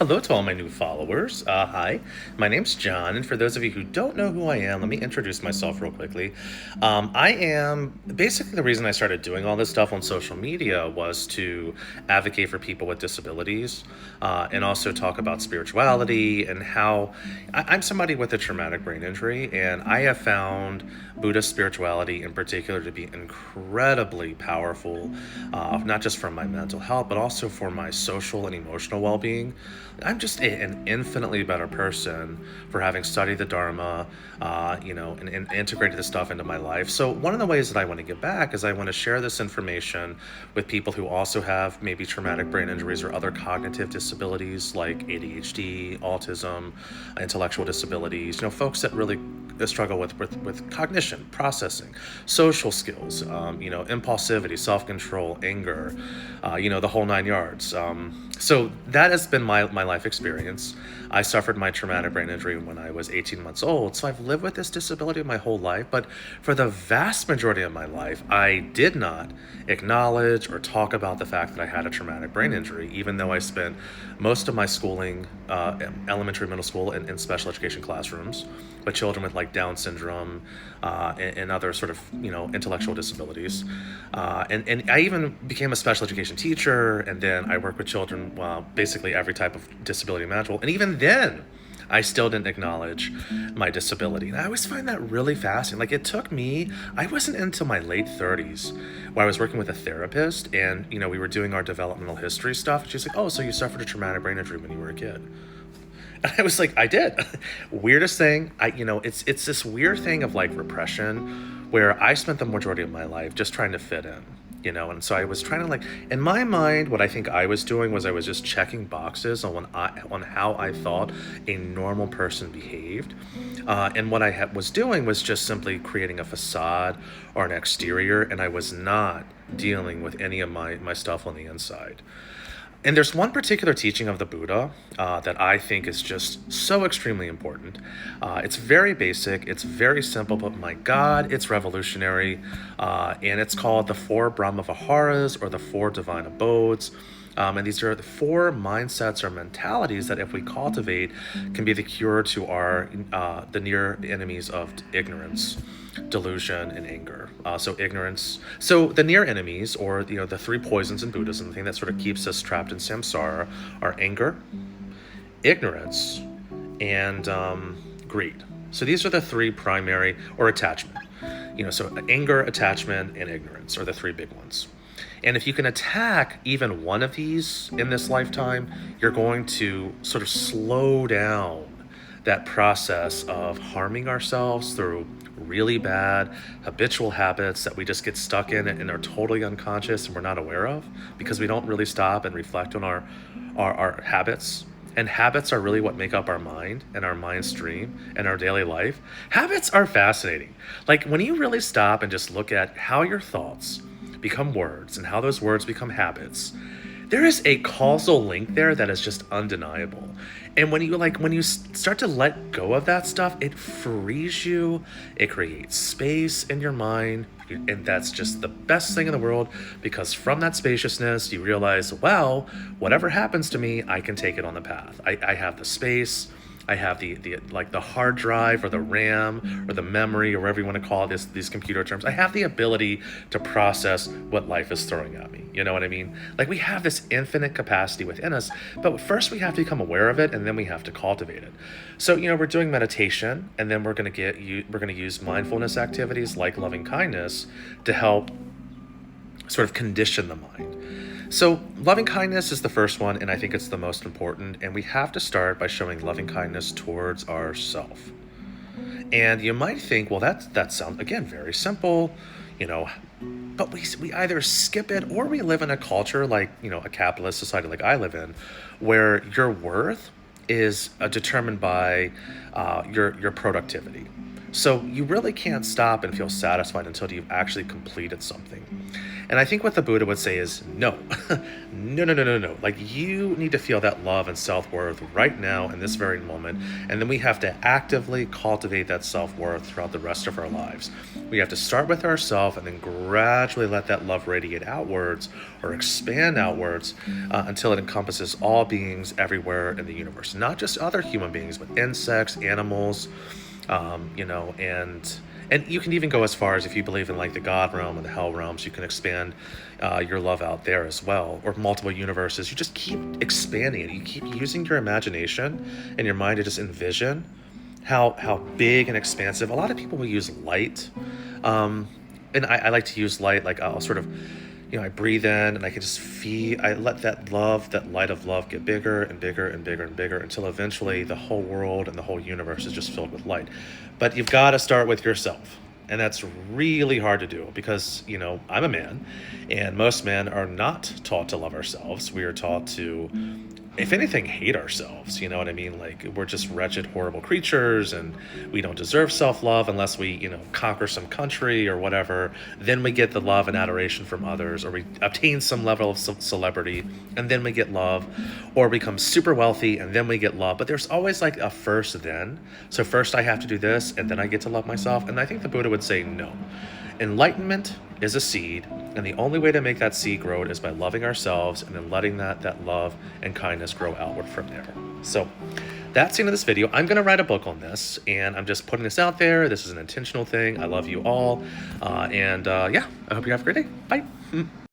Hello to all my new followers. Hi, my name's John, and for those of you who don't know who I am, let me introduce myself real quickly. I am basically the reason I started doing all this stuff on social media was to advocate for people with disabilities and also talk about spirituality and how I'm somebody with a traumatic brain injury, and I have found Buddhist spirituality in particular to be incredibly powerful, not just for my mental health, but also for my social and emotional well being. I'm just an infinitely better person for having studied the Dharma, and integrated this stuff into my life. So one of the ways that I want to give back is I want to share this information with people who also have maybe traumatic brain injuries or other cognitive disabilities like ADHD, autism, intellectual disabilities. Folks that really struggle with cognition, processing, social skills, impulsivity, self-control, anger, the whole nine yards. So that has been my life experience. I suffered my traumatic brain injury when I was 18 months old, so I've lived with this disability my whole life. But for the vast majority of my life, I did not acknowledge or talk about the fact that I had a traumatic brain injury, even though I spent most of my schooling, elementary, middle school, in special education classrooms with children with like Down syndrome and other sort of intellectual disabilities. And I even became a special education teacher, and then I work with children, basically every type of disability imaginable. And even then, I still didn't acknowledge my disability. And I always find that really fascinating. Like it took me, I wasn't until my late 30s where I was working with a therapist, and we were doing our developmental history stuff. And she's like, "Oh, so you suffered a traumatic brain injury when you were a kid?" And I was like, "I did." Weirdest thing. It's this weird thing of like repression where I spent the majority of my life just trying to fit in. And so I was trying to, like, in my mind, what I think I was doing was I was just checking boxes on how I thought a normal person behaved, and what I was doing was just simply creating a facade or an exterior, and I was not dealing with any of my stuff on the inside. And there's one particular teaching of the Buddha that I think is just so extremely important. It's very basic, it's very simple, but my God, it's revolutionary. And it's called the Four Brahma Viharas, or the Four Divine Abodes. And these are the four mindsets or mentalities that, if we cultivate, can be the cure to our the near enemies of ignorance, delusion, and anger. So ignorance. So the near enemies, or the three poisons in Buddhism, the thing that sort of keeps us trapped in samsara, are anger, ignorance, and greed. So these are the three primary, or attachment. So anger, attachment, and ignorance are the three big ones. And if you can attack even one of these in this lifetime, you're going to sort of slow down that process of harming ourselves through really bad habitual habits that we just get stuck in and are totally unconscious and we're not aware of, because we don't really stop and reflect on our habits. And habits are really what make up our mind and our mind stream and our daily life. Habits are fascinating. Like when you really stop and just look at how your thoughts become words and how those words become habits, there is a causal link there that is just undeniable. And when you start to let go of that stuff, it frees you. It creates space in your mind, and that's just the best thing in the world, because from that spaciousness you realize, wow, whatever happens to me, I can take it on the path. I have the space. I have the like the hard drive or the RAM or the memory, or whatever you want to call these computer terms. I have the ability to process what life is throwing at me. You know what I mean? Like we have this infinite capacity within us, but first we have to become aware of it, and then we have to cultivate it. So we're doing meditation, and then we're going to use mindfulness activities like loving kindness to help sort of condition the mind. So loving kindness is the first one, and I think it's the most important. And we have to start by showing loving kindness towards ourself. And you might think, well, that sounds, again, very simple, but we either skip it, or we live in a culture like, a capitalist society like I live in, where your worth is determined by your productivity. So you really can't stop and feel satisfied until you've actually completed something. And I think what the Buddha would say is no, no, no, no, no, no. Like you need to feel that love and self worth right now in this very moment. And then we have to actively cultivate that self worth throughout the rest of our lives. We have to start with ourselves and then gradually let that love radiate outwards or expand outwards until it encompasses all beings everywhere in the universe, not just other human beings, but insects, animals, and you can even go as far as if you believe in like the God realm and the hell realms, you can expand your love out there as well, or multiple universes. You just keep expanding it. You keep using your imagination and your mind to just envision how big and expansive. A lot of people will use light, um, and I like to use light. Like I'll sort of, I breathe in and I can just feel. I let that love, that light of love, get bigger and bigger and bigger and bigger until eventually the whole world and the whole universe is just filled with light. But you've got to start with yourself. And that's really hard to do because, I'm a man and most men are not taught to love ourselves. We are taught to, if anything, hate ourselves. You know what I mean? Like we're just wretched, horrible creatures and we don't deserve self-love unless we, conquer some country or whatever. Then we get the love and adoration from others, or we obtain some level of celebrity and then we get love, or become super wealthy and then we get love. But there's always like a first then. So first I have to do this and then I get to love myself. And I think the Buddha would say no. Enlightenment is a seed, and the only way to make that seed grow is by loving ourselves and then letting that love and kindness grow outward from there. So that's the end of this video. I'm going to write a book on this, and I'm just putting this out there. This is an intentional thing. I love you all. And yeah, I hope you have a great day. Bye.